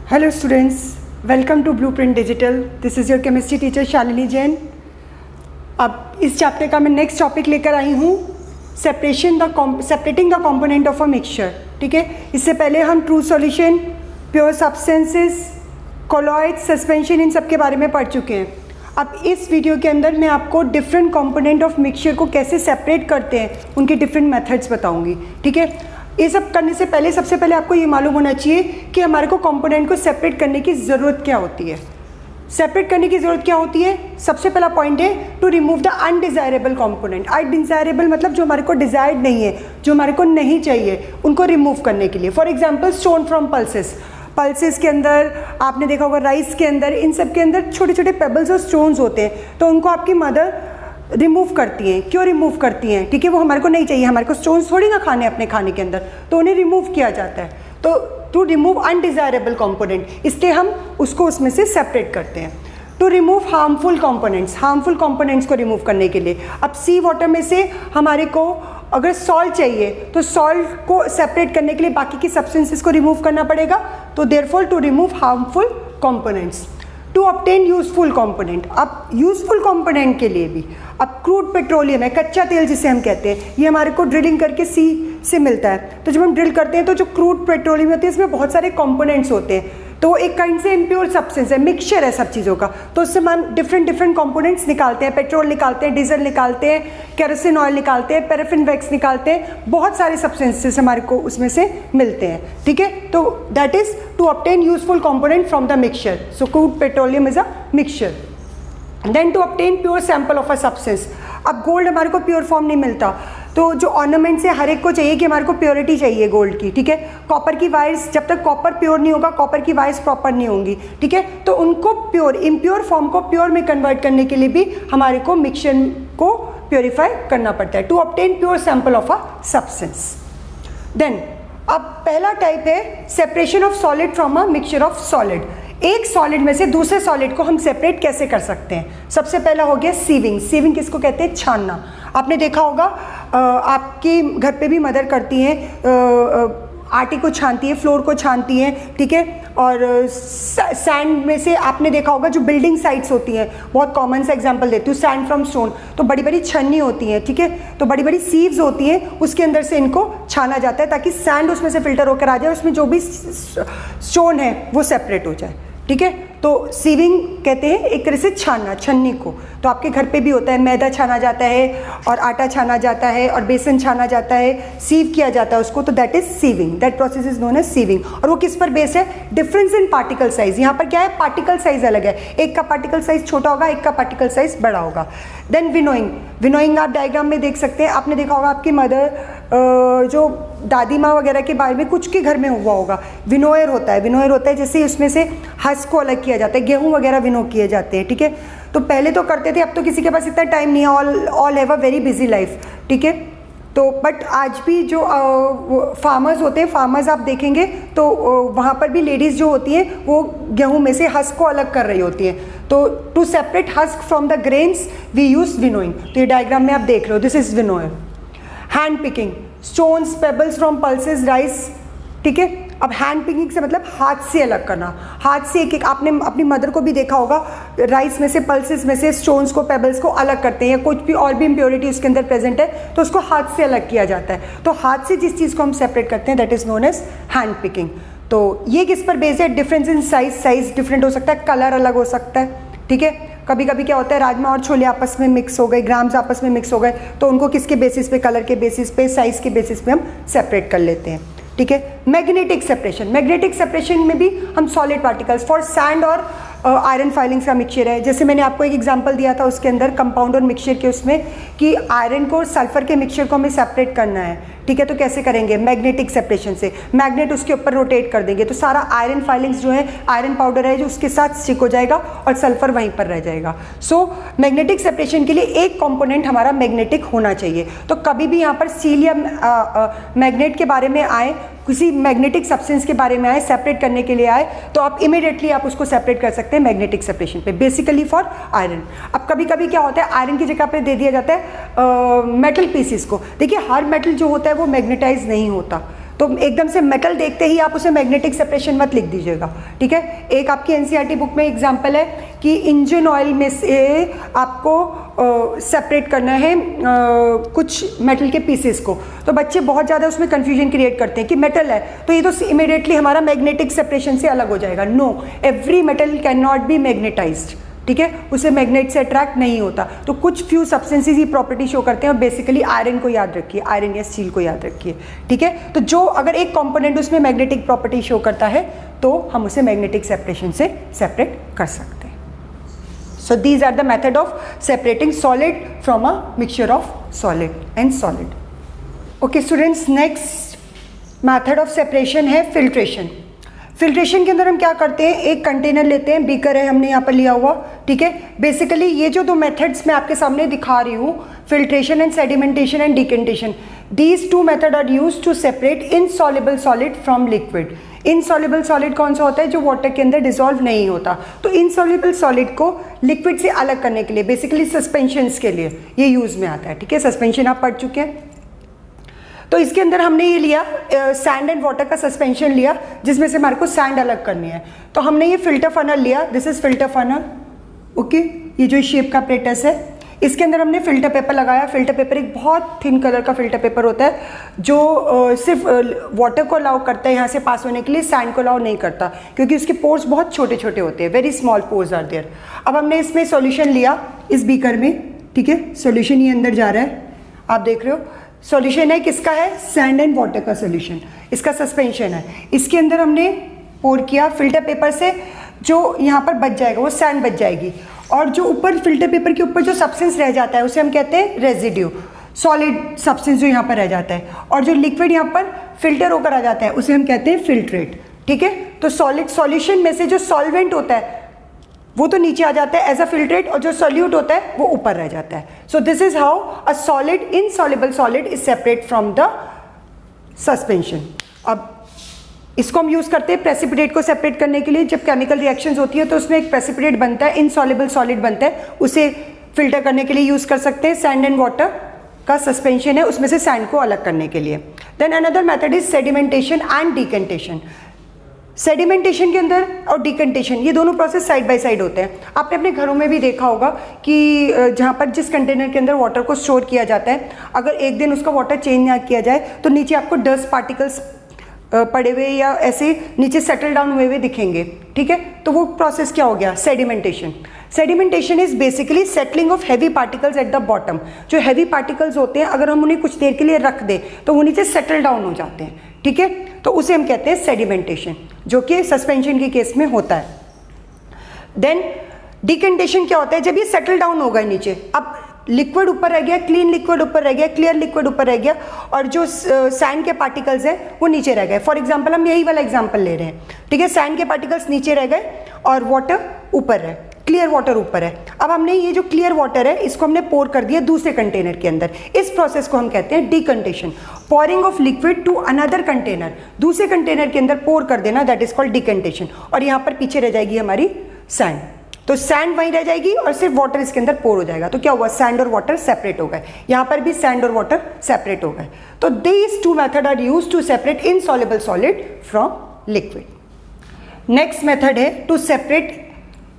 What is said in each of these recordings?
Hello students, welcome to blueprint digital. This is your chemistry teacher Shalini Jain. अब इस chapter का मैं नेक्स्ट टॉपिक लेकर आई हूँ, separating the component of a mixture. ठीक है, इससे पहले हम true solution, pure substances, colloid, suspension, इन सब के बारे में पढ़ चुके हैं। अब इस वीडियो के अंदर मैं आपको डिफरेंट कंपोनेंट ऑफ मिक्सचर को कैसे सेपरेट करते हैं, उनके डिफरेंट मेथड्स बताऊंगी। ठीक है, ये सब करने से पहले सबसे पहले आपको ये मालूम होना चाहिए कि हमारे को कंपोनेंट को सेपरेट करने की ज़रूरत क्या होती है। सेपरेट करने की ज़रूरत क्या होती है? सबसे पहला पॉइंट है to remove the undesirable component. Undesirable मतलब जो हमारे को डिज़ायर्ड नहीं है, जो हमारे को नहीं चाहिए, उनको रिमूव करने के लिए। For example stone from pulses. Pulses के अंदर आपने देखा होगा, राइस के अंदर, इन सब के अंदर छोटे छोटे पेबल्स और स्टोन्स होते हैं, तो उनको आपकी मदर रिमूव करती हैं। क्यों रिमूव करती हैं? ठीक है, वो हमारे को नहीं चाहिए, हमारे को स्टोन्स थोड़ी ना खाने अपने खाने के अंदर, तो उन्हें रिमूव किया जाता है। तो टू रिमूव अनडिज़ायरेबल कंपोनेंट, इसलिए हम उसको उसमें से सेपरेट करते हैं। To remove harmful components, harmful components को रिमूव करने के लिए अब सी वाटर में से हमारे को अगर सॉल्ट चाहिए तो सॉल्ट को सेपरेट करने के लिए बाकी की सब्सटेंसेस को रिमूव करना पड़ेगा। तो therefore to remove harmful components. To obtain useful component, अब यूजफुल कंपोनेंट के लिए भी, अब क्रूड पेट्रोलियम है, कच्चा तेल जिसे हम कहते हैं, ये हमारे को ड्रिलिंग करके सी से मिलता है। तो जब हम ड्रिल करते हैं तो जो क्रूड पेट्रोलियम होती है इसमें बहुत सारे कंपोनेंट्स होते हैं, तो एक काइंड से इम्प्योर सब्सटेंस है, मिक्सचर है सब चीज़ों का। तो उससे हम डिफरेंट कंपोनेंट्स निकालते हैं, पेट्रोल निकालते हैं, डीजल निकालते हैं, केरोसिन ऑयल निकालते हैं, पैराफिन वैक्स निकालते हैं, बहुत सारे सब्सटेंसेस हमारे को उसमें से मिलते हैं। ठीक है, तो that is to obtain useful component from the mixture. So crude petroleum is a mixture. Then to obtain pure sample of a substance. अब गोल्ड हमारे को प्योर फॉर्म नहीं मिलता, तो जो ऑर्नामेंट्स है हर एक को चाहिए कि हमारे को प्योरिटी चाहिए गोल्ड की। ठीक है, कॉपर की वायर्स, जब तक कॉपर प्योर नहीं होगा कॉपर की वायर्स प्रॉपर नहीं होंगी। ठीक है, तो उनको प्योर, इम्प्योर फॉर्म को प्योर में कन्वर्ट करने के लिए भी हमारे को मिक्सचर को प्योरीफाई करना पड़ता है, to obtain pure sample of a substance. Then अब पहला टाइप है separation of solid from a mixture of solid. एक सॉलिड में से दूसरे सॉलिड को हम सेपरेट कैसे कर सकते हैं? सबसे पहला हो गया सीविंग। सीविंग किसको कहते हैं? छानना। आपने देखा होगा आपके घर पे भी मदर करती हैं, आटे को छानती है, फ्लोर को छानती हैं। ठीक है, और सैंड में से आपने देखा होगा जो बिल्डिंग साइट्स होती हैं, बहुत कॉमन सा एग्जांपल देती हूँ, सैंड फ्रॉम स्टोन, तो बड़ी बड़ी छन्नी होती हैं। ठीक है, तो बड़ी बड़ी सीव्स होती हैं, उसके अंदर से इनको छाना जाता है ताकि सैंड उसमें से फिल्टर होकर आ जाए, उसमें जो भी स्टोन है वो सेपरेट हो जाए। ठीक है, तो सीविंग कहते हैं एक तरह से छानना, छन्नी को। तो आपके घर पे भी होता है, मैदा छाना जाता है और आटा छाना जाता है और बेसन छाना जाता है, सीव किया जाता है उसको, तो that is sieving. That process is known as sieving. और वो किस पर बेस्ड है? Difference in particle size. यहाँ पर क्या है? पार्टिकल साइज अलग है, एक का पार्टिकल साइज छोटा होगा, एक का पार्टिकल साइज बड़ा होगा। Then winnowing. विनोइंग आप डायग्राम में देख सकते हैं, आपने देखा होगा आपकी मदर, जो दादी माँ वगैरह के बारे में कुछ के घर में हुआ होगा, विनोयर होता है। विनोयर होता है जैसे उसमें से हस्क को अलग किया जाता है, गेहूं वगैरह विनो किए जाते हैं। ठीक है, तो पहले तो करते थे, अब तो किसी के पास इतना टाइम नहीं है, all have a very busy life. ठीक है, तो बट आज भी जो फार्मर्स होते हैं, फार्मर्स आप देखेंगे तो वहाँ पर भी लेडीज़ जो होती हैं वो गेहूं में से हस्क को अलग कर रही होती हैं। तो to separate husk from the grains we use winnowing. तो ये डायग्राम में आप देख रहे हो, this is winnower. Hand picking, stones, pebbles from pulses, rice. ठीक है, अब हैंड पिकिंग से मतलब हाथ से अलग करना, हाथ से एक एक। आपने अपनी मदर को भी देखा होगा, राइस में से, पल्सेस में से स्टोन्स को, पेबल्स को अलग करते हैं, या कुछ भी और भी इम्प्योरिटी उसके अंदर प्रेजेंट है तो उसको हाथ से अलग किया जाता है। तो हाथ से जिस चीज़ को हम सेपरेट करते हैं that is known as hand picking. तो ये किस पर बेस्ड है? Difference in size. Size different हो सकता है, कलर अलग हो सकता है। ठीक है, कभी कभी क्या होता है, राजमा और छोले आपस में मिक्स हो गए, ग्राम्स आपस में मिक्स हो गए, तो उनको किसके बेसिस पे? कलर के बेसिस पे, साइज के बेसिस पे हम सेपरेट कर लेते हैं। ठीक है, मैग्नेटिक सेपरेशन। मैग्नेटिक सेपरेशन में भी हम सॉलिड पार्टिकल्स, फॉर सैंड और आयरन फाइलिंग्स का मिक्सचर है। जैसे मैंने आपको एक एग्जांपल दिया था उसके अंदर कंपाउंड और मिक्सचर के, उसमें कि आयरन को और सल्फर के मिक्सचर को हमें सेपरेट करना है। ठीक है, तो कैसे करेंगे? मैग्नेटिक सेपरेशन से। मैग्नेट उसके ऊपर रोटेट कर देंगे तो सारा आयरन फाइलिंग्स जो है, आयरन पाउडर है जो उसके साथ स्टिक हो जाएगा और सल्फर वहीं पर रह जाएगा। सो मैग्नेटिक सेपरेशन के लिए एक कंपोनेंट हमारा मैग्नेटिक होना चाहिए। तो कभी भी यहाँ पर स्टील या मैग्नेट के बारे में आए, किसी मैग्नेटिक सब्सटेंस के बारे में आए, सेपरेट करने के लिए आए, तो आप इमीडिएटली आप उसको सेपरेट कर सकते हैं मैग्नेटिक सेपरेशन पे, बेसिकली फॉर आयरन। अब कभी कभी क्या होता है, आयरन की जगह पे दे दिया जाता है मेटल पीसीस को। देखिए हर मेटल जो होता है वो मैग्नेटाइज नहीं होता, तो एकदम से मेटल देखते ही आप उसे मैग्नेटिक सेपरेशन मत लिख दीजिएगा, ठीक है। एक आपकी एनसीईआरटी बुक में एग्जांपल है कि इंजन ऑयल में से आपको सेपरेट करना है कुछ मेटल के पीसेस को, तो बच्चे बहुत ज़्यादा उसमें कन्फ्यूजन क्रिएट करते हैं कि मेटल है तो ये तो इमीडिएटली हमारा मैग्नेटिक सेपरेशन से अलग हो जाएगा। No, every metal can not be magnetized, ठीक है, उसे मैग्नेट से अट्रैक्ट नहीं होता। तो कुछ फ्यू सब्सटेंसेस ही प्रॉपर्टी शो करते हैं, और बेसिकली आयरन को याद रखिए, आयरन या स्टील को याद रखिए, ठीक है। तो जो अगर एक कंपोनेंट उसमें मैग्नेटिक प्रॉपर्टी शो करता है तो हम उसे मैग्नेटिक सेपरेशन से सेपरेट कर सकते हैं। So these are the method of separating solid from a mixture of solid and solid. Okay students, next method of separation है फिल्ट्रेशन। फिल्ट्रेशन के अंदर हम क्या करते हैं, एक कंटेनर लेते हैं, बीकर है हमने यहाँ पर लिया हुआ, ठीक है। बेसिकली ये जो दो मेथड्स मैं आपके सामने दिखा रही हूँ, filtration and sedimentation and decantation, these two method are used to separate insoluble solid from liquid. Insoluble solid कौन सा होता है, जो वाटर के अंदर डिसॉल्व नहीं होता। तो इनसॉल्युबल सॉलिड को लिक्विड से अलग करने के लिए, बेसिकली सस्पेंशंस के लिए ये यूज में आता है, ठीक है। सस्पेंशन आप पढ़ चुके हैं। तो इसके अंदर हमने ये लिया सैंड एंड वाटर का सस्पेंशन लिया, जिसमें से हमारे को सैंड अलग करनी है। तो हमने ये फिल्टर फनल लिया, this is filter funnel, okay. ये जो शेप का प्लेटस है, इसके अंदर हमने फिल्टर पेपर लगाया। फिल्टर पेपर एक बहुत थिन कलर का फिल्टर पेपर होता है जो सिर्फ वाटर को अलाउ करता है यहाँ से पास होने के लिए, सैंड को अलाउ नहीं करता, क्योंकि उसके पोर्स बहुत छोटे छोटे होते हैं, very small pores are there. अब हमने इसमें सॉल्यूशन लिया इस बीकर में, ठीक है। सॉल्यूशन ये अंदर जा रहा है, आप देख रहे हो। सॉल्यूशन है किसका है, सैंड एंड वाटर का सॉल्यूशन, इसका सस्पेंशन है। इसके अंदर हमने पोर किया फिल्टर पेपर से, जो यहाँ पर बच जाएगा वो सैंड बच जाएगी, और जो ऊपर फिल्टर पेपर के ऊपर जो सब्सटेंस रह जाता है उसे हम कहते हैं रेजिड्यू, सॉलिड सब्सटेंस जो यहाँ पर रह जाता है। और जो लिक्विड यहाँ पर फिल्टर होकर आ जाता है उसे हम कहते हैं फिल्ट्रेट, ठीक है। तो सॉलिड सॉल्यूशन में से जो सॉल्वेंट होता है वो तो नीचे आ जाता है एज अ फिल्ट्रेट, और जो सॉल्यूट होता है वो ऊपर रह जाता है। सो this is how a solid insoluble solid is separate from the suspension. अब इसको हम यूज करते हैं प्रेसिपिटेट को सेपरेट करने के लिए। जब केमिकल रिएक्शंस होती है तो उसमें एक प्रेसिपिटेट बनता है, इनसॉल्युबल सॉलिड बनता है, उसे फिल्टर करने के लिए यूज कर सकते हैं। सैंड एंड वाटर का सस्पेंशन है, उसमें से सैंड को अलग करने के लिए। Then another method is sedimentation and decantation. Sedimentation के अंदर और डिकेंटेशन, ये दोनों प्रोसेस साइड बाय साइड होते हैं। आपने अपने घरों में भी देखा होगा कि जहाँ पर जिस कंटेनर के अंदर वाटर को स्टोर किया जाता है, अगर एक दिन उसका वाटर चेंज ना किया जाए तो नीचे आपको डस्ट पार्टिकल्स पड़े हुए या ऐसे नीचे सेटल डाउन हुए हुए दिखेंगे, ठीक है। तो वो प्रोसेस क्या हो गया, sedimentation. Sedimentation is basically settling of heavy particles eight the bottom. जो हैवी पार्टिकल्स होते हैं अगर हम उन्हें कुछ देर के लिए रख दें तो वो नीचे सेटल डाउन हो जाते हैं, ठीक है। तो उसे हम कहते हैं सेडिमेंटेशन, जो कि सस्पेंशन के केस में होता है। देन डिकेंटेशन क्या होता है, जब ये सेटल डाउन हो गए नीचे, अब लिक्विड ऊपर रह गया, क्लीन लिक्विड ऊपर रह गया, क्लियर लिक्विड ऊपर रह गया, और जो सैंड के पार्टिकल्स हैं वो नीचे रह गए। फॉर एग्जांपल हम यही वाला एग्जांपल ले रहे हैं, ठीक है। सैंड के पार्टिकल्स नीचे रह गए और वाटर ऊपर है, क्लियर वाटर ऊपर है। अब हमने ये जो क्लियर वाटर है इसको हमने पोर कर दिया दूसरे कंटेनर के अंदर। इस प्रोसेस को हम कहते हैं decantation. Pouring off liquid to another container, दूसरे कंटेनर के अंदर पोर कर देना, दैट इज कॉल्ड डिकेंटेशन। और यहाँ पर पीछे रह जाएगी हमारी सैंड, तो सैंड वहीं रह जाएगी और सिर्फ वाटर इसके अंदर पोर हो जाएगा। तो क्या हुआ, सैंड और वाटर सेपरेट हो गए। यहाँ पर भी सैंड और वाटर सेपरेट हो गए। तो these two method are used to separate insoluble solid from liquid. Next method है टू सेपरेट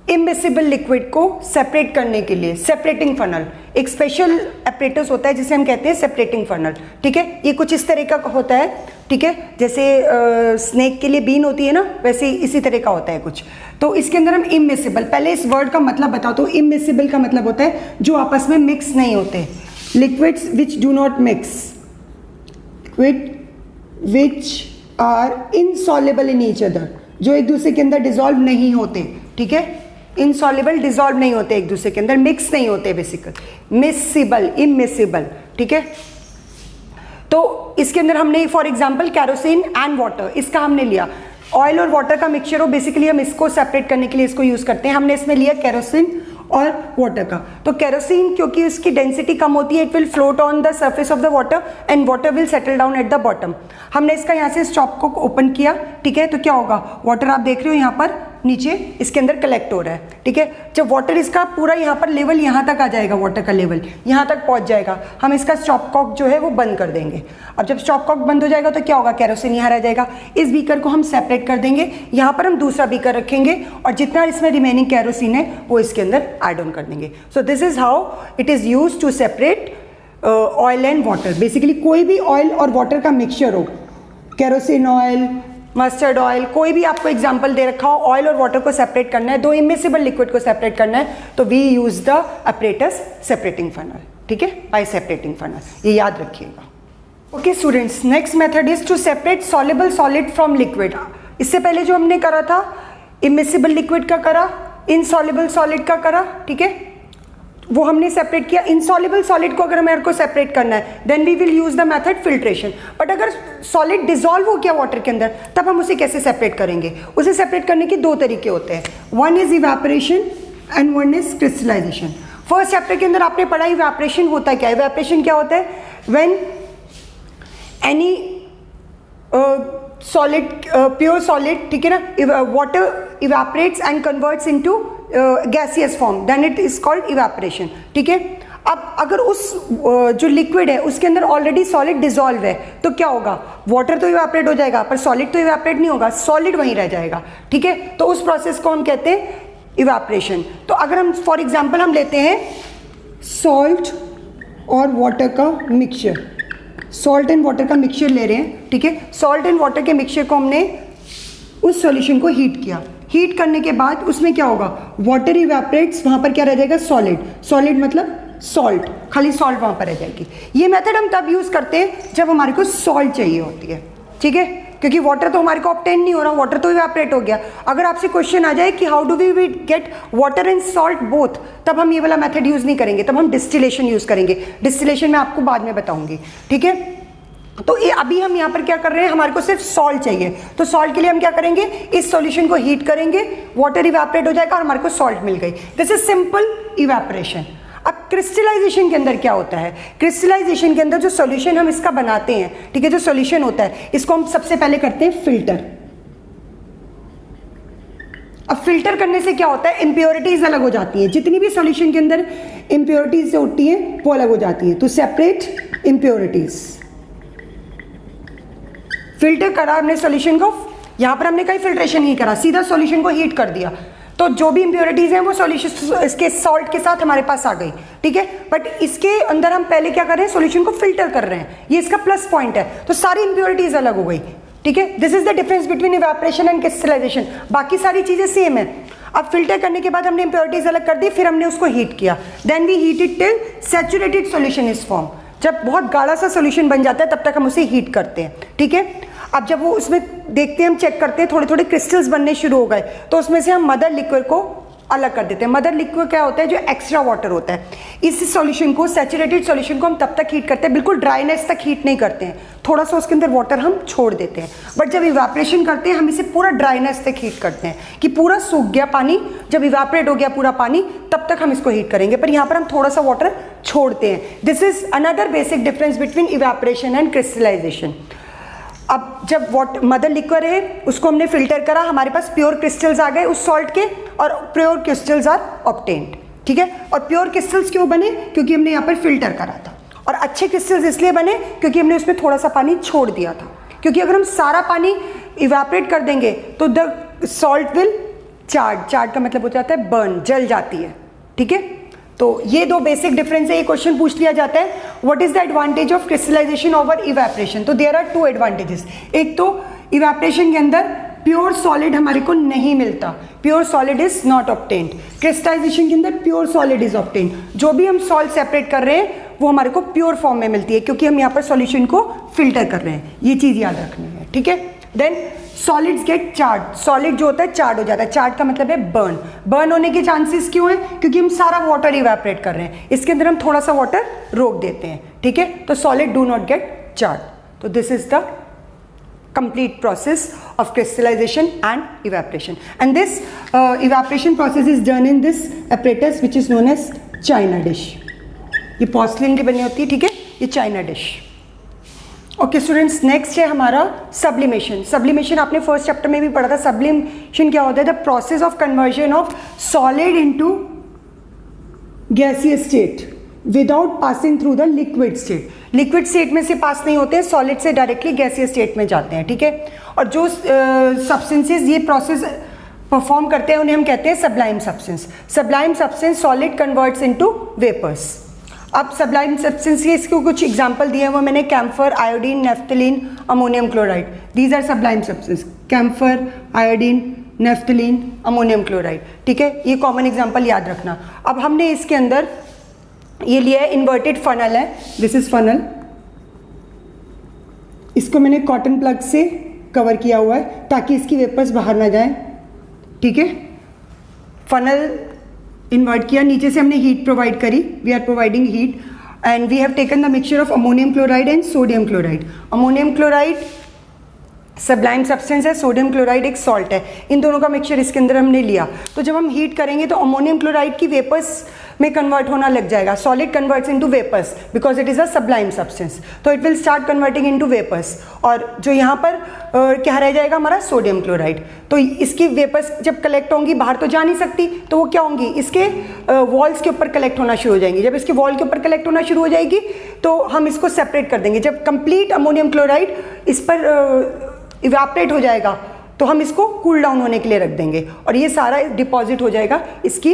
इमिसिबल लिक्विड को सेपरेट करने के लिए सेपरेटिंग फनल। एक स्पेशल एपरेटस होता है जिसे हम कहते हैं सेपरेटिंग फनल, ठीक है। ये कुछ इस तरह का होता है, ठीक है, जैसे स्नेक के लिए बीन होती है ना, वैसे इसी तरह का होता है कुछ। तो इसके अंदर हम इमिसिबल, पहले इस वर्ड का मतलब बताता हूँ। इमिसिबल का मतलब होता है जो आपस में मिक्स नहीं होते, liquids which do not mix, liquid which are insoluble in each other, जो एक दूसरे के अंदर डिसॉल्व नहीं होते, ठीक है। इनसॉल्युबल डिसॉल्व नहीं होते एक दूसरे के अंदर, मिक्स नहीं होते बेसिकली। मिसिबल, इमिसिबल, ठीक है। तो इसके अंदर हमने for example kerosene and water, इसका हमने लिया। ऑयल और वाटर का मिक्सचर हो, बेसिकली हम इसको सेपरेट करने के लिए इसको यूज करते हैं। हमने इसमें लिया कैरोसिन और वाटर का। तो केरोसिन क्योंकि उसकी डेंसिटी कम होती है, it will float on the surface of the water and water will settle down at the bottom. हमने इसका यहाँ से स्टॉप को ओपन किया, ठीक है, तो क्या होगा, वाटर आप देख रहे हो यहाँ पर नीचे इसके अंदर कलेक्ट हो रहा है, ठीक है। जब वाटर इसका पूरा यहाँ पर लेवल यहाँ तक आ जाएगा, वाटर का लेवल यहाँ तक पहुँच जाएगा, हम इसका स्टॉप कॉक जो है वो बंद कर देंगे। अब जब स्टॉप कॉक बंद हो जाएगा तो क्या होगा, केरोसिन यहाँ रह जाएगा। इस बीकर को हम सेपरेट कर देंगे, यहाँ पर हम दूसरा बीकर रखेंगे और जितना इसमें रिमेनिंग केरोसिन है वो इसके अंदर ऐड ऑन कर देंगे। So this is how it is use to separate oil and water. Basically कोई भी ऑयल और वाटर का मिक्सचर हो, केरोसिन ऑयल, मस्टर्ड ऑयल, कोई भी आपको एग्जांपल दे रखा हो, ऑयल और वाटर को सेपरेट करना है, दो इमिसिबल लिक्विड को सेपरेट करना है, तो we use the apparatus separating funnel, ठीक है, बाय सेपरेटिंग फनल, ये याद रखिएगा। Okay students, next method is to separate soluble solid from liquid. इससे पहले जो हमने करा था, इमिसिबल लिक्विड का करा, इनसॉल्युबल सॉलिड का करा, ठीक है, वो हमने सेपरेट किया। इनसॉल्युबल सॉलिड को अगर हमें को सेपरेट करना है then we will use the method filtration. But अगर सॉलिड डिसॉल्व हो गया वाटर के अंदर तब हम उसे कैसे सेपरेट करेंगे? उसे सेपरेट करने के दो तरीके होते हैं, one is evaporation and one is crystallization. First chapter के अंदर आपने पढ़ा इवेपोरेशन होता है क्या। इवेपोरेशन क्या होता है? When any solid, pure solid, ठीक है ना, water evaporates and converts into gaseous form, then it is called evaporation, ठीक है। अब अगर उस जो लिक्विड है उसके अंदर ऑलरेडी सॉलिड डिसॉल्व है तो क्या होगा, वाटर तो इवेपोरेट हो जाएगा पर सॉलिड तो इवेपोरेट नहीं होगा, सॉलिड वहीं रह जाएगा, ठीक है। तो उस प्रोसेस को हम कहते हैं इवेपोरेशन। तो अगर हम फॉर एग्जांपल हम लेते हैं सॉल्ट और वाटर का मिक्सचर, सॉल्ट एंड वाटर का मिक्सचर ले रहे हैं, ठीक है। सॉल्ट एंड वाटर के मिक्सचर को हमने उस सॉल्यूशन को हीट किया, हीट करने के बाद उसमें क्या होगा, वाटर इवेपोरेट्स, वहाँ पर क्या रह जाएगा, सॉलिड। सॉलिड मतलब सॉल्ट, खाली सॉल्ट वहाँ पर रह जाएगी। ये मेथड हम तब यूज़ करते हैं जब हमारे को सॉल्ट चाहिए होती है, ठीक है, क्योंकि वाटर तो हमारे को ऑब्टेन नहीं हो रहा, वाटर तो इवेपोरेट हो गया। अगर आपसे क्वेश्चन आ जाए कि how do we get water and salt both, तब हम ये वाला मेथड यूज़ नहीं करेंगे, तब हम डिस्टिलेशन यूज़ करेंगे। डिस्टिलेशन मैं आपको बाद में बताऊंगी, ठीक है। तो ये अभी हम यहाँ पर क्या कर रहे हैं, हमारे को सिर्फ सॉल्ट चाहिए, तो सॉल्ट के लिए हम क्या करेंगे, इस सॉल्यूशन को हीट करेंगे, वाटर इवेपोरेट हो जाएगा और हमारे को सॉल्ट मिल गई। This is simple evaporation. अब क्रिस्टलाइजेशन के अंदर क्या होता है, क्रिस्टलाइजेशन के अंदर जो सॉल्यूशन हम इसका बनाते हैं, ठीक है, जो सॉल्यूशन होता है इसको हम सबसे पहले करते हैं फिल्टर। अब फिल्टर करने से क्या होता है, इम्प्योरिटीज अलग हो जाती हैं, जितनी भी सॉल्यूशन के अंदर इम्प्योरिटीज होती हैं वो अलग हो जाती हैं। तो सेपरेट इम्प्योरिटीज, फिल्टर करा हमने सॉल्यूशन को, यहाँ पर हमने कहीं फिल्ट्रेशन नहीं करा, सीधा सॉल्यूशन को हीट कर दिया, तो जो भी इंप्योरिटीज हैं वो सॉल्यूशन इसके सॉल्ट के साथ हमारे पास आ गई, ठीक है। बट इसके अंदर हम पहले क्या कर रहे हैं, सॉल्यूशन को फिल्टर कर रहे हैं, ये इसका प्लस पॉइंट है, तो सारी इंप्योरिटीज अलग हो गई, ठीक है। This is the difference between evaporation and crystallization. बाकी सारी चीजें सेम है। अब फिल्टर करने के बाद हमने इंप्योरिटीज अलग कर दी, फिर हमने उसको हीट किया, then we heat it till saturated solution is form. जब बहुत गाढ़ा सा सॉल्यूशन बन जाता है तब तक हम उसे हीट करते हैं, ठीक है। अब जब वो उसमें देखते हैं, हम चेक करते हैं, थोड़े थोड़े क्रिस्टल्स बनने शुरू हो गए, तो उसमें से हम मदर लिक्विड को अलग कर देते हैं। मदर लिक्विड क्या होता है, जो एक्स्ट्रा वाटर होता है। इस सॉल्यूशन को, सैचुरेटेड सॉल्यूशन को हम तब तक हीट करते हैं, बिल्कुल ड्राइनेस तक हीट नहीं करते हैं, थोड़ा सा उसके अंदर वाटर हम छोड़ देते हैं। बट जब इवेपोरेशन करते हैं हम इसे पूरा ड्राइनेस तक हीट करते हैं कि पूरा सूख गया पानी, जब इवेपोरेट हो गया पूरा पानी तब तक हम इसको हीट करेंगे, पर यहाँ पर हम थोड़ा सा वाटर छोड़ते हैं। This is another basic difference between evaporation and crystallization. अब जब मदर लिक्विड है उसको हमने फिल्टर करा, हमारे पास प्योर क्रिस्टल्स आ गए उस सॉल्ट के, और प्योर क्रिस्टल्स आर ऑब्टेन्ड, ठीक है। और प्योर क्रिस्टल्स क्यों बने, क्योंकि हमने यहाँ पर फिल्टर करा था। और अच्छे क्रिस्टल्स इसलिए बने क्योंकि हमने उसमें थोड़ा सा पानी छोड़ दिया था, क्योंकि अगर हम सारा पानी इवेपोरेट कर देंगे तो the salt will chart, chart का मतलब हो जाता है बर्न, जल जाती है, ठीक है। तो ये दो बेसिक डिफरेंस है। ये क्वेश्चन पूछ लिया जाता है, what is the advantage of crystallization over evaporation. तो देयर आर टू एडवांटेजेस। एक तो इवेपोरेशन के अंदर प्योर सॉलिड हमारे को नहीं मिलता, pure solid is not obtained. Crystallization के अंदर प्योर सॉलिड इज ऑब्टेन्ड। जो भी हम सॉल्ट सेपरेट कर रहे हैं वो हमारे को प्योर फॉर्म में मिलती है, क्योंकि हम यहाँ पर सॉल्यूशन को फिल्टर कर रहे हैं। ये चीज़ याद रखनी है, ठीक है। Then solids get charred, solid जो होता है चार्ड हो जाता है। चार्ड का मतलब है बर्न। बर्न होने के चांसेस क्यों है, क्योंकि हम सारा वाटर इवेपोरेट कर रहे हैं, इसके अंदर हम थोड़ा सा वाटर रोक देते हैं, ठीक है। तो solid do not get charred. तो this is the complete process of crystallization and evaporation. And this evaporation process is done in this apparatus which is known as China dish. ये पोर्सलिन की बनी होती है, ठीक है, ये China dish. Okay students, next है हमारा सब्लिमेशन. सब्लिमेशन आपने फर्स्ट चैप्टर में भी पढ़ा था. सब्लिमेशन क्या होता है? The process of conversion of solid into gaseous state without passing through the liquid state. Liquid state में से पास नहीं होते हैं, सॉलिड से डायरेक्टली गैसियस स्टेट में जाते हैं, ठीक है. और जो सब्सटेंसेस ये प्रोसेस परफॉर्म करते हैं उन्हें हम कहते हैं sublime substance. Sublime substance solid converts into vapours. अब सब्लाइम सब्सटेंस के इसको कुछ एग्जांपल दिए हैं वो मैंने, camphor, iodine, naphthalene, ammonium chloride. These are sublime substance. Camphor, iodine, naphthalene, ammonium chloride, ठीक है. ये कॉमन एग्जांपल याद रखना. अब हमने इसके अंदर ये लिया है इन्वर्टेड फनल है. This is funnel. इसको मैंने कॉटन प्लग से कवर किया हुआ है ताकि इसकी वेपर्स बाहर ना जाएं, ठीक है. फनल इन्वर्ट किया, नीचे से हमने हीट प्रोवाइड करी. We are providing heat and we have taken the mixture of ammonium chloride and sodium chloride. Ammonium chloride sublime substance है, सोडियम क्लोराइड एक सॉल्ट है. इन दोनों का मिक्सचर इसके अंदर हमने लिया. तो जब हम हीट करेंगे तो अमोनियम क्लोराइड की वेपर्स में कन्वर्ट होना लग जाएगा. Solid converts into vapours because it is a sublime substance. तो it will start converting into vapours. और जो यहाँ पर क्या रह जाएगा हमारा? Sodium chloride. तो इसकी वेपर्स जब कलेक्ट होंगी बाहर तो जा नहीं सकती, तो वो क्या होंगी? इसके वॉल्स के ऊपर कलेक्ट होना शुरू हो जाएंगी. जब इसके वॉल के ऊपर कलेक्ट होना शुरू हो जाएगी तो हम इसको सेपरेट कर देंगे. जब कंप्लीट अमोनियम क्लोराइड इस पर इवेपोरेट हो जाएगा तो हम इसको कूल डाउन होने के लिए रख देंगे और ये सारा डिपॉजिट हो जाएगा इसकी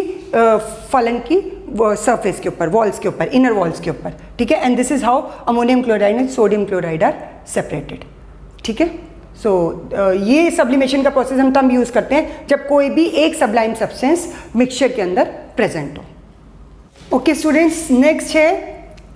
फलन की सरफेस के ऊपर, वॉल्स के ऊपर, इनर वॉल्स के ऊपर, ठीक है. And this is how ammonium chloride and sodium chloride are separated, ठीक है. सो ये सब्लिमेशन का प्रोसेस हम तब यूज करते हैं जब कोई भी एक सब्लाइम सब्सटेंस मिक्सचर के अंदर प्रेजेंट हो. ओके स्टूडेंट्स, नेक्स्ट है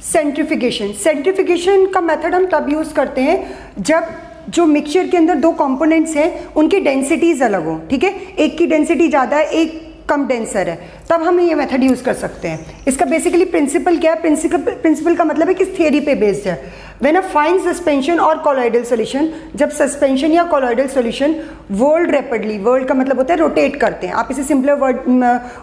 सेंट्रीफिकेशन. सेंट्रीफिकेशन का मेथड हम तब यूज करते हैं जब जो मिक्सचर के अंदर दो कंपोनेंट्स हैं उनकी डेंसिटीज अलग हो, ठीक है. एक की डेंसिटी ज़्यादा है, एक कम डेंसर है, तब हम ये मेथड यूज़ कर सकते हैं. इसका बेसिकली प्रिंसिपल क्या है? प्रिंसिपल का मतलब है कि थियरी पे बेस्ड है. व्हेन अ फाइन सस्पेंशन और कॉलॉइडल सॉल्यूशन, जब सस्पेंशन या colloidal solution world rapidly, world का मतलब होता है रोटेट करते हैं. आप इसे सिंपलर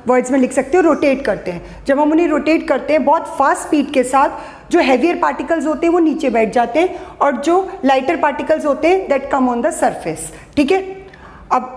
वर्ड्स में लिख सकते हो, रोटेट करते हैं. जब हम उन्हें रोटेट करते हैं बहुत फास्ट स्पीड के साथ, जो हैवियर पार्टिकल्स होते हैं वो नीचे बैठ जाते हैं और जो लाइटर पार्टिकल्स होते हैं that come on the surface, ठीक है. अब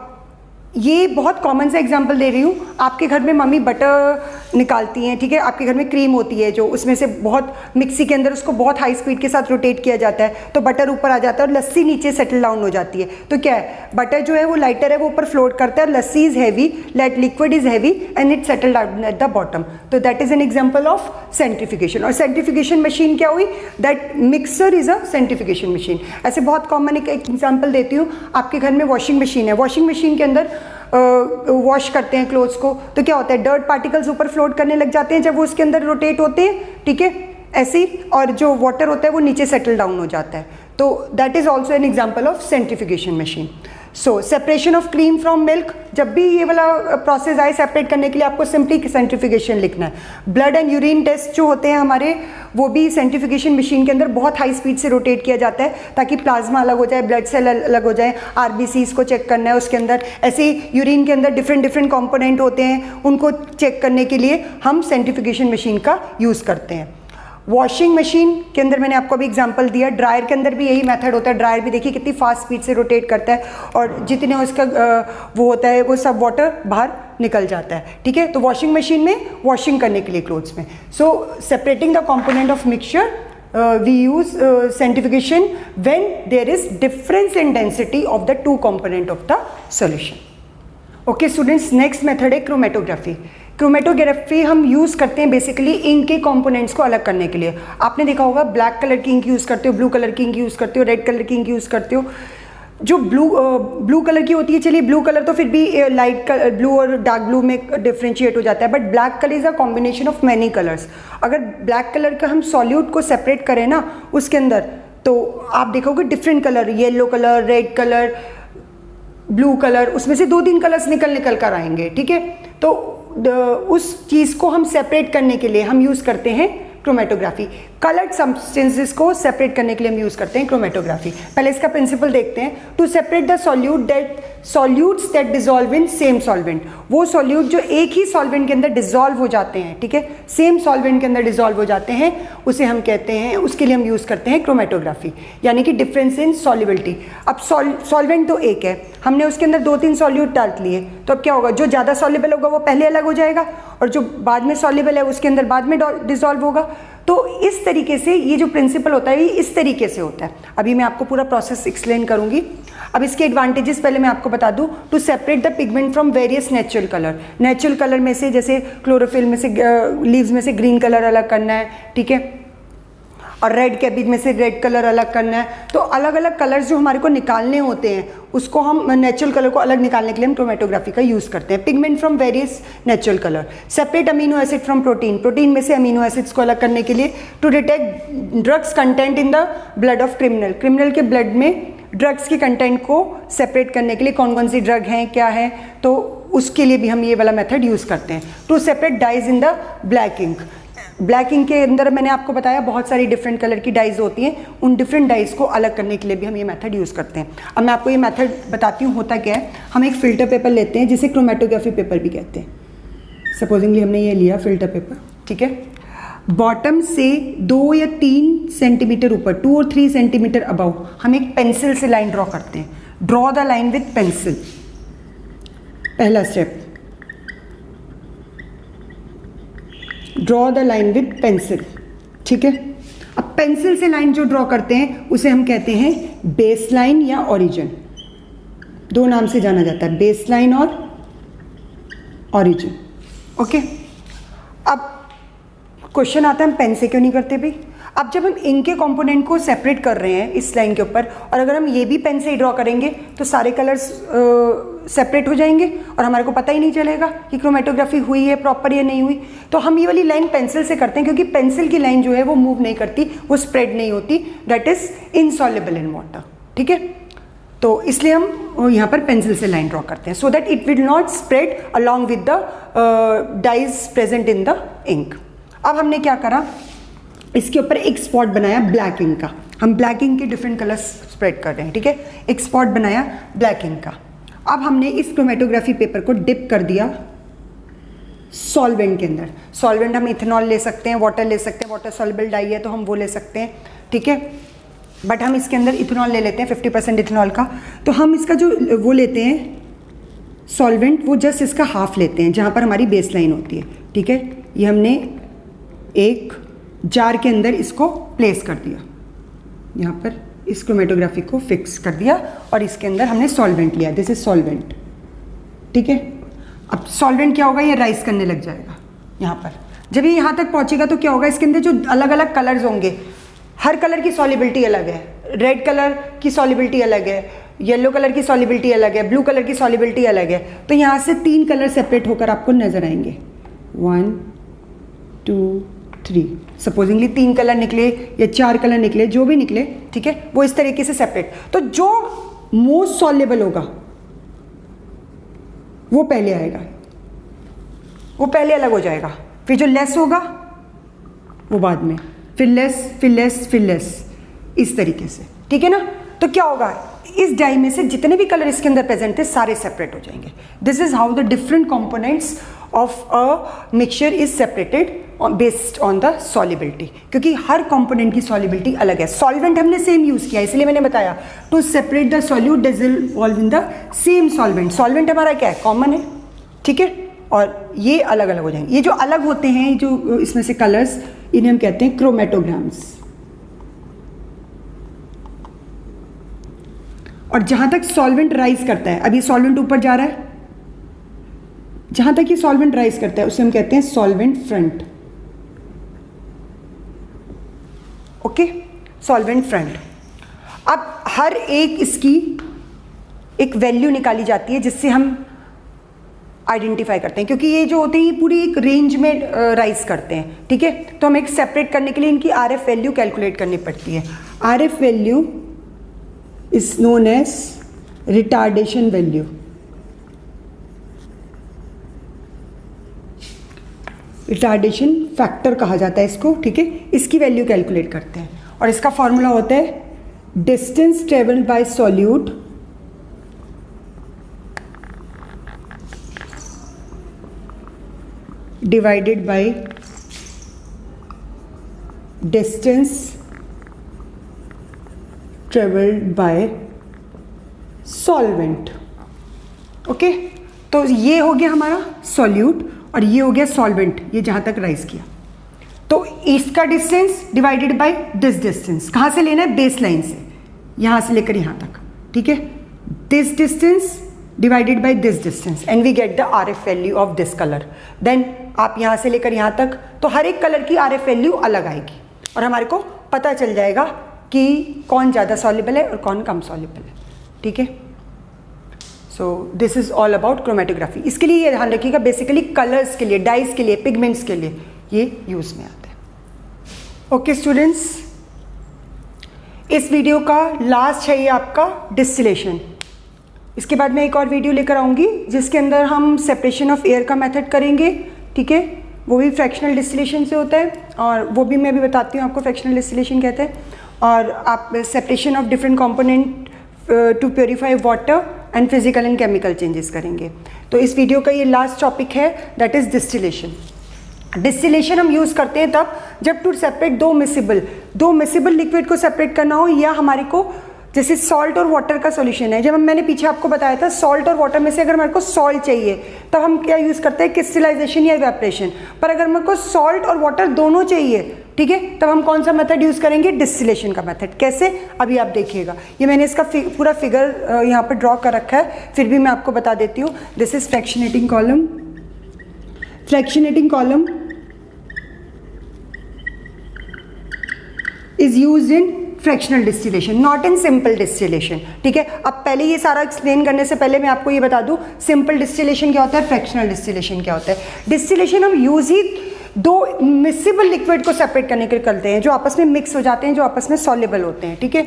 ये बहुत कॉमन सा एग्जांपल दे रही हूँ. आपके घर में मम्मी बटर निकालती हैं, ठीक है. आपके घर में क्रीम होती है जो उसमें से बहुत मिक्सी के अंदर उसको बहुत हाई स्पीड के साथ रोटेट किया जाता है तो बटर ऊपर आ जाता है और लस्सी नीचे सेटल डाउन हो जाती है. तो क्या है? बटर जो है वो लाइटर है, वो ऊपर फ्लोट करता है और lassi is heavy, that liquid is heavy and it settle down at the bottom. तो that is an example of centrifugation. और सेंट्रीफिकेशन मशीन क्या हुई? That mixer is a centrifugation machine. ऐसे बहुत कॉमन एक एग्जाम्पल देती हूँ. आपके घर में वॉशिंग मशीन है, वॉशिंग मशीन के अंदर वॉश करते हैं क्लोथ्स को, तो क्या होता है? डर्ट पार्टिकल्स ऊपर फ्लोट करने लग जाते हैं जब वो उसके अंदर रोटेट होते हैं, ठीक है, ऐसे ही. और जो वाटर होता है वो नीचे सेटल डाउन हो जाता है. तो that is also an example of centrification machine. So separation of cream from milk, जब भी ये वाला प्रोसेस आए सेपरेट करने के लिए आपको सिंपली सेंट्रीफिकेशन लिखना है. ब्लड एंड यूरिन टेस्ट जो होते हैं हमारे, वो भी सेंट्रीफिकेशन मशीन के अंदर बहुत हाई स्पीड से रोटेट किया जाता है ताकि प्लाज्मा अलग हो जाए, ब्लड सेल अलग हो जाए. आरबीसीज को चेक करना है उसके अंदर. ऐसे यूरिन के अंदर डिफरेंट कंपोनेंट होते हैं, उनको चेक करने के लिए हम सेंट्रीफिकेशन मशीन का यूज़ करते हैं. वॉशिंग मशीन के अंदर मैंने आपको अभी एग्जांपल दिया. ड्रायर के अंदर भी यही मेथड होता है. ड्रायर भी देखिए कितनी फास्ट स्पीड से रोटेट करता है और जितने उसका वो होता है वो सब वाटर बाहर निकल जाता है, ठीक है. तो वॉशिंग मशीन में वॉशिंग करने के लिए क्लोथ्स में. So separating the component of mixture we use centrifugation when there is difference in density of the two component of the solution. Okay students, next method है क्रोमेटोग्राफी. क्रोमेटोग्राफी हम use करते हैं basically ink के components को अलग करने के लिए. आपने देखा होगा ब्लैक कलर की इंक यूज़ करते हो, ब्लू कलर की इंक यूज़ करते हो, रेड कलर की इंक यूज़ करते हो. जो ब्लू कलर की होती है, चलिए ब्लू कलर तो फिर भी लाइट ब्लू और डार्क ब्लू में डिफ्रेंशिएट हो जाता है, but black colour is a combination of many colours. अगर ब्लैक कलर का हम सॉल्यूट को सेपरेट करें ना उसके अंदर, तो आप देखोगे different colour, yellow colour, red colour, blue colour, उसमें से 2-3 कलर्स निकल कर आएंगे, ठीक है. तो उस चीज़ को हम सेपरेट करने के लिए हम यूज़ करते हैं क्रोमेटोग्राफी. कलर्ड सब्सटेंसेस को सेपरेट करने के लिए हम यूज़ करते हैं क्रोमेटोग्राफी। पहले इसका प्रिंसिपल देखते हैं। To separate the solutes that dissolve in same solvent, वो सॉल्यूट जो एक ही सॉल्वेंट के अंदर डिजॉल्व हो जाते हैं, ठीक है, सेम सॉल्वेंट के अंदर डिजॉल्व हो जाते हैं, उसे हम कहते हैं, उसके लिए हम यूज़ करते हैं क्रोमेटोग्राफी, यानी कि डिफरेंस इन सॉल्युबिलिटी। अब सॉल्वेंट तो एक है, हमने उसके अंदर 2-3 सॉल्यूट डाल लिए, तो अब क्या होगा, जो ज़्यादा सॉल्युबल होगा वो पहले अलग हो जाएगा और जो बाद में सॉल्युबल है उसके अंदर बाद में डिजॉल्व होगा। तो इस तरीके से ये जो प्रिंसिपल होता है ये इस तरीके से होता है। अभी मैं आपको पूरा प्रोसेस एक्सप्लेन करूंगी। अब इसके एडवांटेजेस पहले मैं आपको बता दूं। To separate the pigment from various natural colour, natural colour में से जैसे क्लोरोफिल में से लीव्स में से ग्रीन कलर अलग करना है, ठीक है, और रेड कैबिज में से रेड कलर अलग करना है। तो अलग अलग कलर्स जो हमारे को निकालने होते हैं उसको हम नेचुरल कलर को अलग निकालने के लिए हम क्रोमेटोग्राफी का यूज़ करते हैं। Pigment from various natural colour, separate amino acid from protein, protein में से अमीनो एसिड्स को अलग करने के लिए। To detect drugs content in the blood of criminal, criminal के ब्लड में ड्रग्स के कंटेंट को सेपरेट करने के लिए कौन कौन सी ड्रग हैं, क्या है, तो उसके लिए भी हम ये वाला मेथड यूज़ करते हैं। To separate dyes in the black ink, black ink के अंदर मैंने आपको बताया बहुत सारी डिफरेंट कलर की डाइज होती हैं, उन डिफरेंट डाइज को अलग करने के लिए भी हम ये मेथड यूज़ करते हैं। अब मैं आपको ये मेथड बताती हूँ होता क्या है। हम एक फ़िल्टर पेपर लेते हैं जिसे क्रोमेटोग्राफी पेपर भी कहते हैं। सपोजिंगली हमने ये लिया फ़िल्टर पेपर, ठीक है, बॉटम से 2 या 3 सेंटीमीटर ऊपर, 2 और 3 सेंटीमीटर अबव हम एक पेंसिल से लाइन ड्रॉ करते हैं। Draw the line with pencil, पहला स्टेप, draw the line with pencil, ठीक है। अब पेंसिल से लाइन जो ड्रॉ करते हैं उसे हम कहते हैं बेस लाइन या ओरिजिन, 2 नाम से जाना जाता है, बेस लाइन और ओरिजिन, ओके। अब क्वेश्चन आता है हम पेन से क्यों नहीं करते भाई। अब जब हम इनके कंपोनेंट को सेपरेट कर रहे हैं इस लाइन के ऊपर, और अगर हम ये भी पेन से ही ड्रॉ करेंगे तो सारे कलर्स सेपरेट हो जाएंगे और हमारे को पता ही नहीं चलेगा कि क्रोमेटोग्राफी हुई है प्रॉपर या नहीं हुई। तो हम ये वाली लाइन पेंसिल से करते हैं क्योंकि पेंसिल की लाइन जो है वो मूव नहीं करती, वो स्प्रेड नहीं होती, that is insoluble in water, ठीक है। तो इसलिए हम यहाँ पर पेंसिल से लाइन ड्रॉ करते हैं so that it will not spread along with the dyes present in the ink. अब हमने क्या करा, इसके ऊपर एक स्पॉट बनाया ब्लैक इंक का, हम ब्लैक इंक के डिफरेंट कलर्स स्प्रेड कर रहे हैं, ठीक है, एक स्पॉट बनाया ब्लैक इंक का। अब हमने इस क्रोमेटोग्राफी पेपर को डिप कर दिया सॉल्वेंट के अंदर। सॉल्वेंट हम इथेनॉल ले सकते हैं, वाटर ले सकते हैं, वाटर सॉल्युबल डाई है तो हम वो ले सकते हैं, ठीक है, बट हम इसके अंदर इथेनॉल ले लेते हैं 50% इथेनॉल का। तो हम इसका जो वो लेते हैं सॉल्वेंट, वो जस्ट इसका हाफ लेते हैं जहाँ पर हमारी बेस लाइन होती है, ठीक है। ये हमने एक जार के अंदर इसको प्लेस कर दिया, यहाँ पर इस क्रोमेटोग्राफी को फिक्स कर दिया और इसके अंदर हमने सॉल्वेंट लिया, दिस इज सॉल्वेंट, ठीक है। अब सॉल्वेंट क्या होगा, ये राइज करने लग जाएगा यहाँ पर। जब ये यहाँ तक पहुँचेगा तो क्या होगा, इसके अंदर जो अलग अलग कलर्स होंगे, हर कलर की सॉल्युबिलिटी अलग है, रेड कलर की सॉल्युबिलिटी अलग है, येलो कलर की सॉल्युबिलिटी अलग है, ब्लू कलर की सॉल्युबिलिटी अलग है। तो यहाँ से 3 कलर सेपरेट होकर आपको नजर आएंगे, 1 2 3, सपोजिंगली 3 कलर निकले या 4 कलर निकले, जो भी निकले, ठीक है, वो इस तरीके से सेपरेट। तो जो मोस्ट सॉल्युबल होगा वो पहले आएगा, वो पहले अलग हो जाएगा, फिर जो लेस होगा वो बाद में, फिर लेस फिर लेस फिर लेस, इस तरीके से, ठीक है ना। तो क्या होगा, इस डाई में से जितने भी कलर इसके अंदर प्रेजेंट थे सारे सेपरेट हो जाएंगे। This is how the different components of a mixture is separated based on the solubility, क्योंकि हर कंपोनेंट की सॉल्युबिलिटी अलग है। सॉल्वेंट हमने सेम यूज किया, इसलिए मैंने बताया to separate the solute dissolve in the same solvent. Solvent हमारा क्या है, कॉमन है, ठीक है, और ये अलग अलग हो जाएंगे। ये जो अलग होते हैं, जो इसमें से कलर्स, इन्हें हम कहते हैं क्रोमेटोग्राम्स। और जहां तक सॉल्वेंट राइज करता है, अभी सॉल्वेंट ऊपर जा रहा है, जहां तक ये सॉल्वेंट राइज करता है उसे हम कहते हैं solvent front, okay, solvent front. अब हर एक इसकी एक वैल्यू निकाली जाती है जिससे हम आइडेंटिफाई करते हैं, क्योंकि ये जो होते हैं ये पूरी एक रेंज में राइज करते हैं, ठीक है। तो हम एक सेपरेट करने के लिए इनकी RF वैल्यू कैलकुलेट करनी पड़ती है। RF value is known as retardation value. Retardation factor कहा जाता है इसको, ठीक है। इसकी वैल्यू कैलकुलेट करते हैं और इसका फॉर्मूला होता है distance travelled by solute divided by distance travelled by solvent. Okay, तो ये हो गया हमारा सॉल्यूट और ये हो गया सॉल्वेंट, ये जहां तक राइज किया। तो इसका distance divided by this distance, कहां से लेना है? बेस लाइन से, यहां से लेकर यहां तक, ठीक है। This distance divided by this distance and we get the RF value of this colour. Then आप यहां से लेकर यहां तक, तो हर एक कलर की RF वैल्यू अलग आएगी और हमारे को पता चल जाएगा कि कौन ज़्यादा सॉल्युबल है और कौन कम सॉल्युबल है, ठीक है। सो this is all about chromatography. इसके लिए ये ध्यान रखिएगा, बेसिकली कलर्स के लिए, डाइज के लिए, पिगमेंट्स के लिए ये यूज में आता है। ओके स्टूडेंट्स, इस वीडियो का लास्ट है ये आपका डिस्टिलेशन। इसके बाद मैं एक और वीडियो लेकर आऊँगी जिसके अंदर हम सेपरेशन ऑफ एयर का मेथड करेंगे, ठीक है। वो भी फ्रैक्शनल डिस्टिलेशन से होता है और वो भी मैं अभी बताती हूँ आपको फ्रैक्शनल डिस्टिलेशन कहते हैं। और आप separation of different component to purify water and physical and chemical changes करेंगे। तो इस वीडियो का ये लास्ट टॉपिक है, दैट इज डिस्टिलेशन। डिस्टिलेशन हम यूज़ करते हैं तब जब टू सेपरेट दो मिसिबल लिक्विड को सेपरेट करना हो, या हमारे को जैसे सॉल्ट और वाटर का सॉल्यूशन है। जब मैंने पीछे आपको बताया था सॉल्ट और वाटर में से अगर हमारे को सॉल्ट चाहिए तब हम क्या यूज़ करते हैं? क्रिस्टलाइजेशन या इवेपोरेशन। पर अगर हमारे को सॉल्ट और वाटर दोनों चाहिए, ठीक है, तब हम कौन सा मेथड यूज़ करेंगे? डिस्टिलेशन का मेथड। कैसे? अभी आप देखिएगा। ये मैंने इसका पूरा फिगर यहाँ पर ड्रॉ कर रखा है, फिर भी मैं आपको बता देती हूँ। This is fractionating column. Fractionating column is used in fractional distillation, not in simple distillation, ठीक है। अब पहले ये सारा एक्सप्लेन करने से पहले मैं आपको ये बता दूं सिंपल डिस्टिलेशन क्या होता है, फ्रैक्शनल डिस्टिलेशन क्या होता है। डिस्टिलेशन हम यूज ही दो मिक्सिबल लिक्विड को सेपरेट करने के लिए करते हैं, जो आपस में मिक्स हो जाते हैं, जो आपस में सॉल्युबल होते हैं, ठीक है।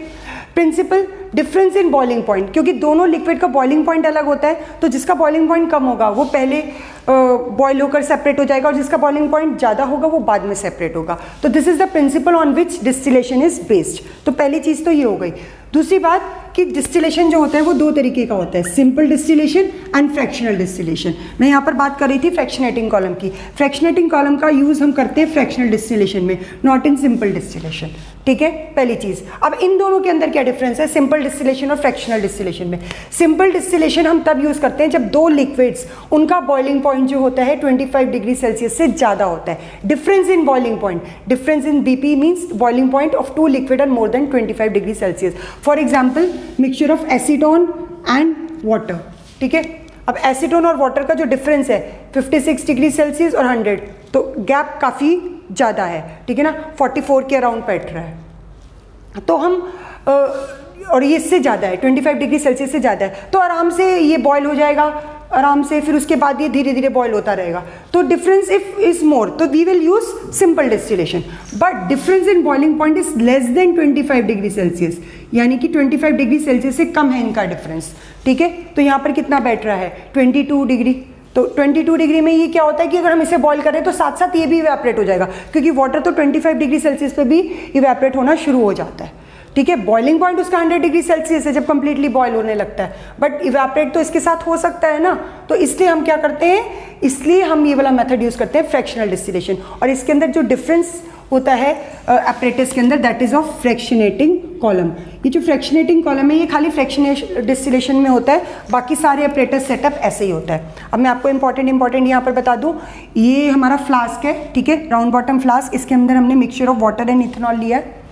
Principle difference in boiling point, क्योंकि दोनों लिक्विड का बॉइलिंग पॉइंट अलग होता है, तो जिसका बॉइलिंग पॉइंट कम होगा वो पहले बॉयल होकर सेपरेट हो जाएगा और जिसका बॉइलिंग पॉइंट ज़्यादा होगा वो बाद में सेपरेट होगा। तो this is the principal on which distillation is based. तो पहली चीज़ तो ये हो गई। दूसरी बात कि डिस्टिलेशन जो होता है वो दो तरीके का होता है, simple distillation and fractional distillation. मैं यहाँ पर बात कर रही थी फ्रैक्शनेटिंग कॉलम की। फ्रैक्शनेटिंग कॉलम का यूज़ हम करते हैं फ्रैक्शनल डिस्टिलेशन में, नॉट इन सिंपल डिस्टिलेशन, ठीक है, पहली चीज़। अब इन दोनों के अंदर क्या डिफरेंस है सिंपल डिस्टिलेशन और फ्रैक्शनल डिस्टिलेशन में? सिंपल डिस्टिलेशन हम तब यूज़ करते हैं जब दो लिक्विड्स, उनका बॉइलिंग पॉइंट जो होता है 25 डिग्री सेल्सियस से ज़्यादा होता है। Difference in boiling point, difference in BP means boiling point of two liquid are more than 25 degree Celsius. For example mixture of acetone and water, ठीक है। अब एसीटोन और वाटर का जो डिफरेंस है 56 डिग्री सेल्सियस और 100, तो गैप काफ़ी ज़्यादा है, ठीक है ना, 44 के अराउंड बैठ रहा है। तो हम और ये इससे ज़्यादा है, 25 डिग्री सेल्सियस से ज़्यादा है, तो आराम से ये बॉयल हो जाएगा आराम से, फिर उसके बाद ये धीरे धीरे बॉयल होता रहेगा। तो डिफरेंस इफ इज मोर, तो we will use simple distillation. But difference in boiling point is less than 25 degree Celsius, यानी कि 25 डिग्री सेल्सियस से कम है इनका डिफरेंस, ठीक है। तो यहाँ पर कितना बैठ रहा है 22 डिग्री। तो 22 डिग्री में ये क्या होता है कि अगर हम इसे बॉईल करें तो साथ साथ ये भी इवेपोरेट हो जाएगा, क्योंकि वाटर तो 25 डिग्री सेल्सियस पे भी इवेपोरेट होना शुरू हो जाता है, ठीक है। बॉइलिंग पॉइंट उसका 100 डिग्री सेल्सियस है जब कंप्लीटली बॉयल होने लगता है, बट इवेपोरेट तो इसके साथ हो सकता है ना। तो इसलिए हम क्या करते हैं, इसलिए हम ये वाला मेथड यूज करते हैं फ्रैक्शनल डिस्टिलेशन। और इसके अंदर जो डिफरेंस होता है एपरेटस के अंदर, that is of fractionating column. ये जो फ्रैक्शनेटिंग कॉलम है ये खाली फ्रैक्शनेशन डिस्टिलेशन में होता है, बाकी सारे एपरेटस सेटअप ऐसे ही होता है। अब मैं आपको इंपॉर्टेंट यहाँ पर बता दूँ, ये हमारा फ्लास्क है, ठीक है, राउंड बॉटम फ्लास्क। इसके अंदर हमने mixture of water and ethanol लिया है।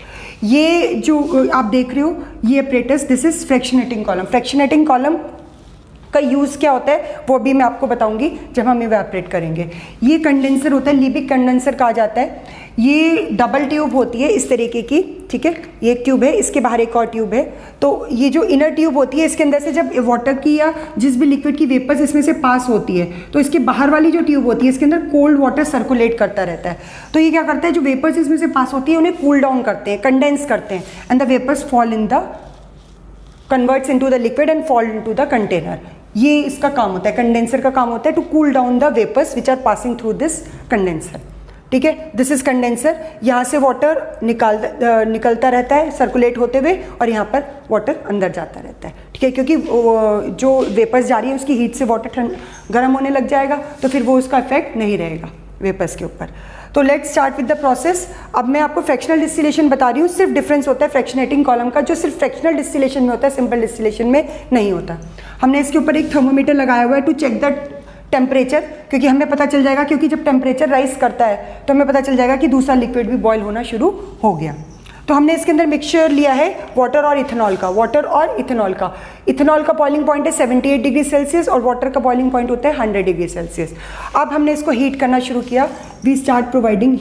ये जो आप देख रहे हो ये apparatus, this is fractionating column. Fractionating column का यूज़ क्या होता है वो भी मैं आपको बताऊंगी जब हम इवेपोरेट करेंगे। ये कंडेंसर होता है, लिबिक कंडेंसर कहा जाता है। ये डबल ट्यूब होती है इस तरीके की, ठीक है, ये एक ट्यूब है, इसके बाहर एक और ट्यूब है। तो ये जो इनर ट्यूब होती है इसके अंदर से जब वाटर की या जिस भी लिक्विड की वेपर्स इसमें से पास होती है, तो इसके बाहर वाली जो ट्यूब होती है इसके अंदर कोल्ड वाटर सर्कुलेट करता रहता है। तो ये क्या करता है, जो वेपर्स इसमें से पास होती है उन्हें कूल डाउन करते हैं, कंडेंस करते हैं, and the vapours fall in the converts into the liquid and fall into the container. ये इसका काम होता है, कंडेंसर का काम होता है to cool down the vapours which are passing through this condenser. ठीक है, दिस इज कंडेंसर। यहाँ से वाटर निकलता रहता है सर्कुलेट होते हुए और यहाँ पर वाटर अंदर जाता रहता है। ठीक है, क्योंकि जो वेपर्स जा रही है उसकी हीट से वाटर गर्म होने लग जाएगा, तो फिर वो उसका इफेक्ट नहीं रहेगा वेपर्स के ऊपर। तो let's start with the process. अब मैं आपको फ्रैक्शनल डिस्टिलेशन बता रही हूँ। सिर्फ डिफरेंस होता है फ्रैक्शनेटिंग कॉलम का, जो सिर्फ फ्रैक्शनल डिस्टिलेशन में होता है, सिंपल डिस्टिलेशन में नहीं होता। हमने इसके ऊपर एक थर्मोमीटर लगाया हुआ है टू चेक द टेम्परेचर, क्योंकि हमें पता चल जाएगा, क्योंकि जब टेम्परेचर राइज करता है तो हमें पता चल जाएगा कि दूसरा लिक्विड भी बॉयल होना शुरू हो गया। तो हमने इसके अंदर मिक्सचर लिया है वाटर और इथेनॉल का। वाटर और इथेनॉल का, इथेनॉल का बॉइलिंग पॉइंट है 78 डिग्री सेल्सियस और वाटर का बॉइलिंग पॉइंट होता है 100 डिग्री सेल्सियस। अब हमने इसको हीट करना शुरू किया। We start providing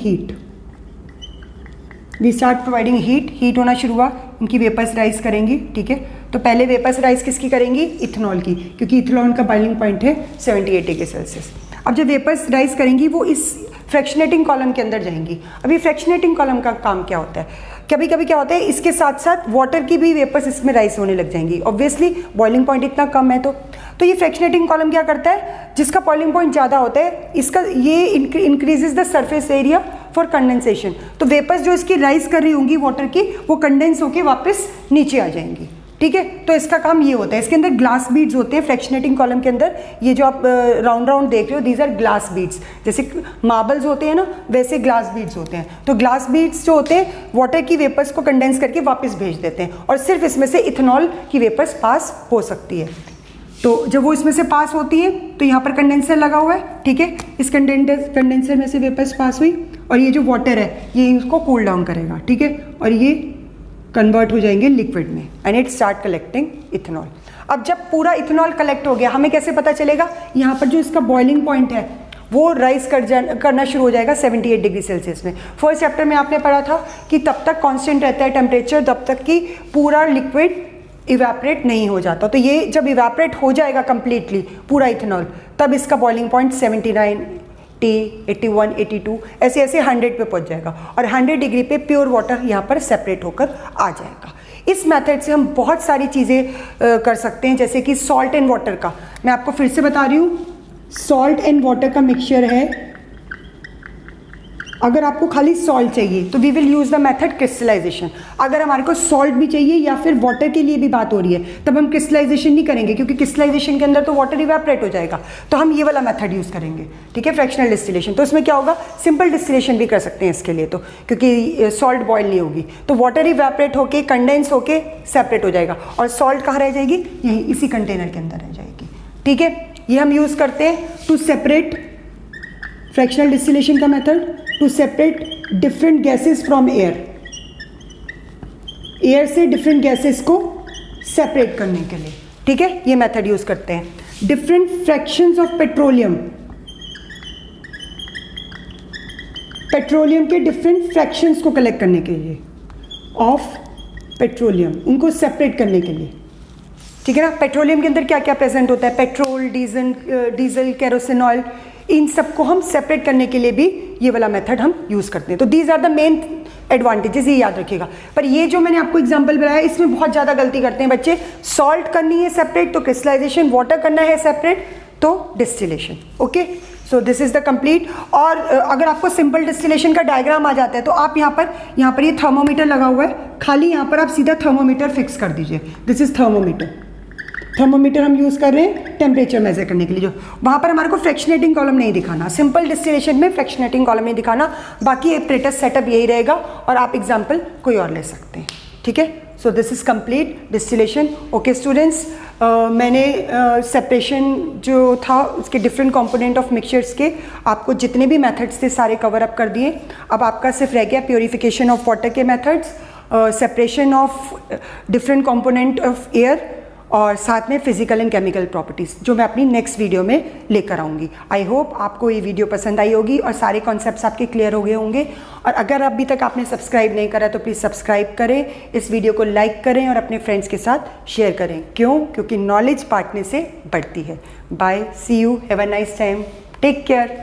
heat, heat होना शुरू हुआ, इनकी वेपर्स राइज करेंगी। ठीक है, तो पहले वेपर्स राइज किसकी करेंगी? इथेनॉल की, क्योंकि इथेनॉल का बॉइलिंग पॉइंट है 78 डिग्री सेल्सियस। अब जब वेपर्स राइज करेंगी वो इस फ्रैक्शनेटिंग कॉलम के अंदर जाएंगी। अभी फ्रैक्शनेटिंग कॉलम का काम क्या होता है? कभी कभी क्या होता है, इसके साथ साथ वाटर की भी वेपर्स इसमें राइज होने लग जाएंगी। ऑब्वियसली बॉइलिंग पॉइंट इतना कम है, तो ये फ्रैक्शनेटिंग कॉलम क्या करता है, जिसका बॉइलिंग पॉइंट ज़्यादा होता है, इसका ये increases the surface area for condensation. तो वेपर्स जो इसकी राइज कर रही होंगी वाटर की, वो कंडेंस होकर वापस नीचे आ जाएंगी। ठीक है, तो इसका काम ये होता है। इसके अंदर ग्लास बीड्स होते हैं फ्रैक्शनेटिंग कॉलम के अंदर। ये जो आप राउंड राउंड देख रहे हो, दीज आर ग्लास बीड्स। जैसे मार्बल्स होते हैं ना, वैसे ग्लास बीड्स होते हैं। तो ग्लास बीड्स जो होते हैं वाटर की वेपर्स को कंडेंस करके वापस भेज देते हैं, और सिर्फ इसमें से इथेनॉल की वेपर्स पास हो सकती है। तो जब वो इसमें से पास होती है तो यहाँ पर कंडेंसर लगा हुआ है। ठीक है, इस कंडेंसर में से वेपर्स पास हुई और ये जो वाटर है ये इसको कूल डाउन करेगा। ठीक है, और ये कन्वर्ट हो जाएंगे लिक्विड में and it start collecting ethanol. अब जब पूरा इथेनॉल कलेक्ट हो गया, हमें कैसे पता चलेगा? यहाँ पर जो इसका बॉइलिंग पॉइंट है वो राइज करना शुरू हो जाएगा 78 डिग्री सेल्सियस में। फर्स्ट चैप्टर में आपने पढ़ा था कि तब तक कांस्टेंट रहता है टेम्परेचर, तब तक कि पूरा लिक्विड इवेपरेट नहीं हो जाता। तो ये जब इवेपरेट हो जाएगा कंप्लीटली पूरा इथेनॉल, तब इसका बॉइलिंग पॉइंट 79, 81, 82 ऐसे ऐसे 100 पे पहुंच जाएगा, और 100 डिग्री पे प्योर वाटर यहाँ पर सेपरेट होकर आ जाएगा। इस मेथड से हम बहुत सारी चीज़ें कर सकते हैं, जैसे कि सॉल्ट एंड वाटर का। मैं आपको फिर से बता रही हूँ, सॉल्ट एंड वाटर का मिक्सचर है। अगर आपको खाली सॉल्ट चाहिए तो we will use the method crystallisation. अगर हमारे को सॉल्ट भी चाहिए या फिर वाटर के लिए भी बात हो रही है, तब हम क्रिस्टलाइजेशन नहीं करेंगे, क्योंकि क्रिस्टलाइजेशन के अंदर तो वाटर इवेपरेट हो जाएगा। तो हम ये वाला मेथड यूज़ करेंगे। ठीक है, फ्रैक्शनल डिस्टिलेशन। तो इसमें क्या होगा, सिंपल डिस्टिलेशन भी कर सकते हैं इसके लिए, तो क्योंकि सॉल्ट बॉयल नहीं होगी, तो वाटर इवेपरेट होके कंडेंस होके सेपरेट हो जाएगा, और सॉल्ट कहाँ रह जाएगी? यहीं इसी कंटेनर के अंदर रह जाएगी। ठीक है, ये हम यूज़ करते हैं टू सेपरेट, फ्रैक्शनल डिस्टिलेशन का method to separate different gases from air. Air से डिफरेंट गैसेस को सेपरेट करने के लिए। ठीक है, ये मेथड यूज करते हैं। Different fractions of petroleum, petroleum के डिफरेंट फ्रैक्शंस को कलेक्ट करने के लिए, ऑफ पेट्रोलियम, उनको सेपरेट करने के लिए। ठीक है ना, पेट्रोलियम के अंदर क्या क्या प्रेजेंट होता है? पेट्रोल, डीजल, केरोसिन ऑयल, इन सबको हम सेपरेट करने के लिए भी ये वाला मेथड हम यूज़ करते हैं। तो these are the main advantages, ये याद रखिएगा। पर ये जो मैंने आपको एग्जांपल बनाया, इसमें बहुत ज़्यादा गलती करते हैं बच्चे। सॉल्ट करनी है सेपरेट तो क्रिस्टलाइजेशन, वाटर करना है सेपरेट तो distillation. Okay, so this is the complete. और अगर आपको सिंपल डिस्टिलेशन का डायग्राम आ जाता है तो आप यहाँ पर ये थर्मोमीटर लगा हुआ है, खाली यहाँ पर आप सीधा थर्मोमीटर फिक्स कर दीजिए। This is thermometer. थर्मोमीटर हम यूज़ कर रहे हैं टेम्परेचर मेजर करने के लिए। जो वहाँ पर हमारे को फ्रैक्शनेटिंग कॉलम नहीं दिखाना, सिंपल डिस्टिलेशन में फ्रैक्शनेटिंग कॉलम नहीं दिखाना, बाकी एपरेटस सेटअप यही रहेगा, और आप एग्जाम्पल कोई और ले सकते हैं। ठीक है, so this is complete distillation. Okay students, मैंने सेपरेशन जो था उसके डिफरेंट कंपोनेंट ऑफ मिक्सचर्स के आपको जितने भी मेथड्स थे सारे कवर अप कर दिए। अब आपका सिर्फ रह गया प्योरीफिकेशन ऑफ वाटर के methods, separation of different component of air, और साथ में फिजिकल एंड केमिकल प्रॉपर्टीज़, जो मैं अपनी नेक्स्ट वीडियो में लेकर आऊँगी। आई होप आपको ये वीडियो पसंद आई होगी और सारे कॉन्सेप्ट्स आपके क्लियर हो गए होंगे। और अगर अभी तक आपने सब्सक्राइब नहीं करा तो प्लीज़ सब्सक्राइब करें, इस वीडियो को लाइक करें और अपने फ्रेंड्स के साथ शेयर करें। क्यों? क्योंकि नॉलेज बांटने से बढ़ती है। Bye, see you, have a nice time, take care.